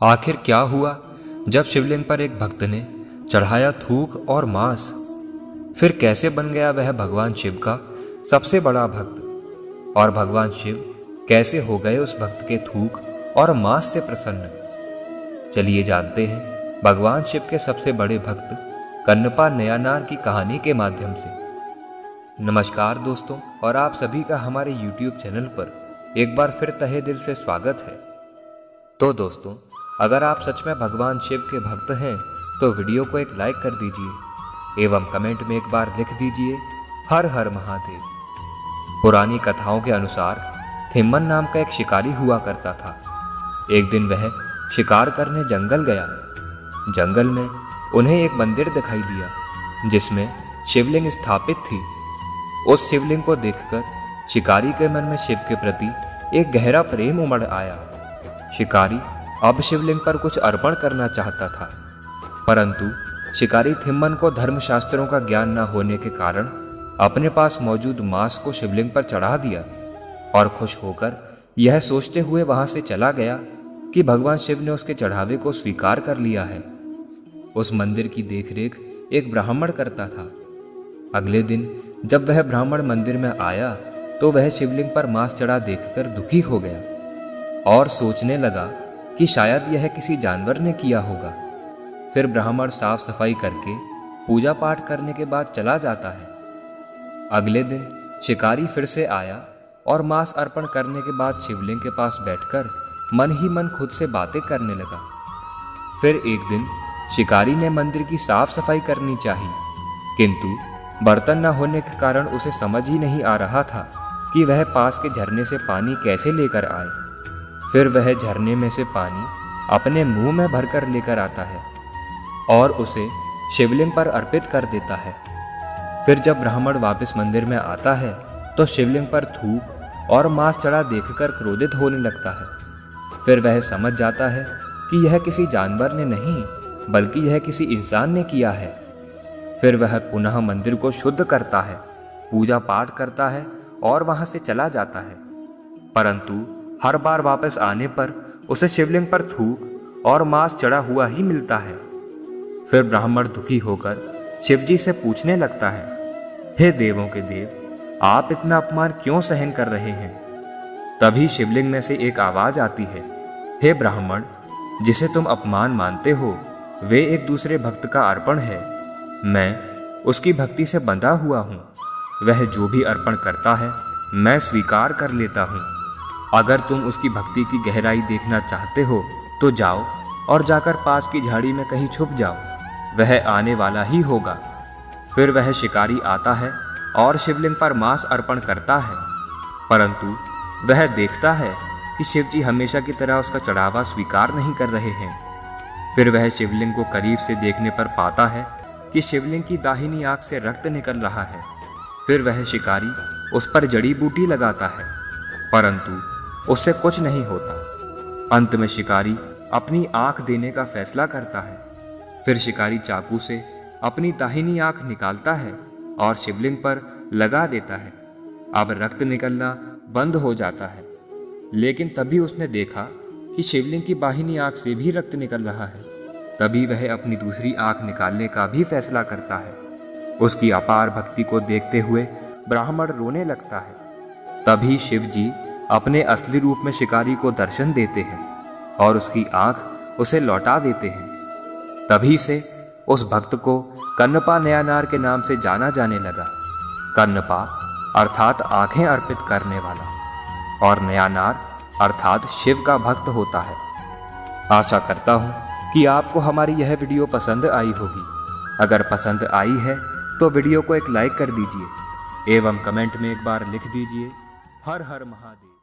आखिर क्या हुआ जब शिवलिंग पर एक भक्त ने चढ़ाया थूक और मांस? फिर कैसे बन गया वह भगवान शिव का सबसे बड़ा भक्त? और भगवान शिव कैसे हो गए उस भक्त के थूक और मांस से प्रसन्न? चलिए जानते हैं भगवान शिव के सबसे बड़े भक्त कन्नपा नयानार की कहानी के माध्यम से। नमस्कार दोस्तों, और आप सभी का हमारे YouTube चैनल पर एक बार फिर तहे दिल से स्वागत है। तो दोस्तों, अगर आप सच में भगवान शिव के भक्त हैं तो वीडियो को एक लाइक कर दीजिए एवं कमेंट में एक बार लिख दीजिए हर हर महादेव। पुरानी कथाओं के अनुसार थिम्मन नाम का एक शिकारी हुआ करता था। एक दिन वह शिकार करने जंगल गया। जंगल में उन्हें एक मंदिर दिखाई दिया जिसमें शिवलिंग स्थापित थी। उस शिवलिंग को देखकर शिकारी के मन में शिव के प्रति एक गहरा प्रेम उमड़ आया। शिकारी अब शिवलिंग पर कुछ अर्पण करना चाहता था, परंतु शिकारी थिम्मन को धर्मशास्त्रों का ज्ञान न होने के कारण अपने पास मौजूद मांस को शिवलिंग पर चढ़ा दिया और खुश होकर यह सोचते हुए वहां से चला गया कि भगवान शिव ने उसके चढ़ावे को स्वीकार कर लिया है। उस मंदिर की देखरेख एक ब्राह्मण करता था। अगले दिन जब वह ब्राह्मण मंदिर में आया तो वह शिवलिंग पर मांस चढ़ा देखकर दुखी हो गया और सोचने लगा कि शायद यह किसी जानवर ने किया होगा। फिर ब्राह्मण साफ सफाई करके पूजा पाठ करने के बाद चला जाता है। अगले दिन शिकारी फिर से आया और मांस अर्पण करने के बाद शिवलिंग के पास बैठकर मन ही मन खुद से बातें करने लगा। फिर एक दिन शिकारी ने मंदिर की साफ सफाई करनी चाहिए, किंतु बर्तन न होने के कारण उसे समझ ही नहीं आ रहा था कि वह पास के झरने से पानी कैसे लेकर आए। फिर वह झरने में से पानी अपने मुंह में भरकर लेकर आता है और उसे शिवलिंग पर अर्पित कर देता है। फिर जब ब्राह्मण वापस मंदिर में आता है तो शिवलिंग पर थूक और मांस चढ़ा देखकर क्रोधित होने लगता है। फिर वह समझ जाता है कि यह किसी जानवर ने नहीं बल्कि यह किसी इंसान ने किया है। फिर वह पुनः मंदिर को शुद्ध करता है, पूजा पाठ करता है और वहां से चला जाता है, परंतु हर बार वापस आने पर उसे शिवलिंग पर थूक और मांस चढ़ा हुआ ही मिलता है। फिर ब्राह्मण दुखी होकर शिवजी से पूछने लगता है, हे देवों के देव, आप इतना अपमान क्यों सहन कर रहे हैं? तभी शिवलिंग में से एक आवाज आती है, हे ब्राह्मण, जिसे तुम अपमान मानते हो वे एक दूसरे भक्त का अर्पण है। मैं उसकी भक्ति से बंधा हुआ हूँ। वह जो भी अर्पण करता है मैं स्वीकार कर लेता हूँ। अगर तुम उसकी भक्ति की गहराई देखना चाहते हो तो जाओ और जाकर पास की झाड़ी में कहीं छुप जाओ, वह आने वाला ही होगा। फिर वह शिकारी आता है और शिवलिंग पर मांस अर्पण करता है, परंतु वह देखता है कि शिवजी हमेशा की तरह उसका चढ़ावा स्वीकार नहीं कर रहे हैं। फिर वह शिवलिंग को करीब से देखने पर पाता है कि शिवलिंग की दाहिनी आंख से रक्त निकल रहा है। फिर वह शिकारी उस पर जड़ी बूटी लगाता है, परंतु उससे कुछ नहीं होता। अंत में शिकारी अपनी आंख देने का फैसला करता है। फिर शिकारी चाकू से अपनी दाहिनी आंख निकालता है और शिवलिंग पर लगा देता है। अब रक्त निकलना बंद हो जाता है, लेकिन तभी उसने देखा कि शिवलिंग की बाहिनी आंख से भी रक्त निकल रहा है। तभी वह अपनी दूसरी आंख निकालने का भी फैसला करता है। उसकी अपार भक्ति को देखते हुए ब्राह्मण रोने लगता है। तभी शिवजी अपने असली रूप में शिकारी को दर्शन देते हैं और उसकी आंख उसे लौटा देते हैं। तभी से उस भक्त को कन्नपा नयानार के नाम से जाना जाने लगा। कन्नपा अर्थात आंखें अर्पित करने वाला और नयानार अर्थात शिव का भक्त होता है। आशा करता हूँ कि आपको हमारी यह वीडियो पसंद आई होगी। अगर पसंद आई है तो वीडियो को एक लाइक कर दीजिए एवं कमेंट में एक बार लिख दीजिए हर हर महादेव।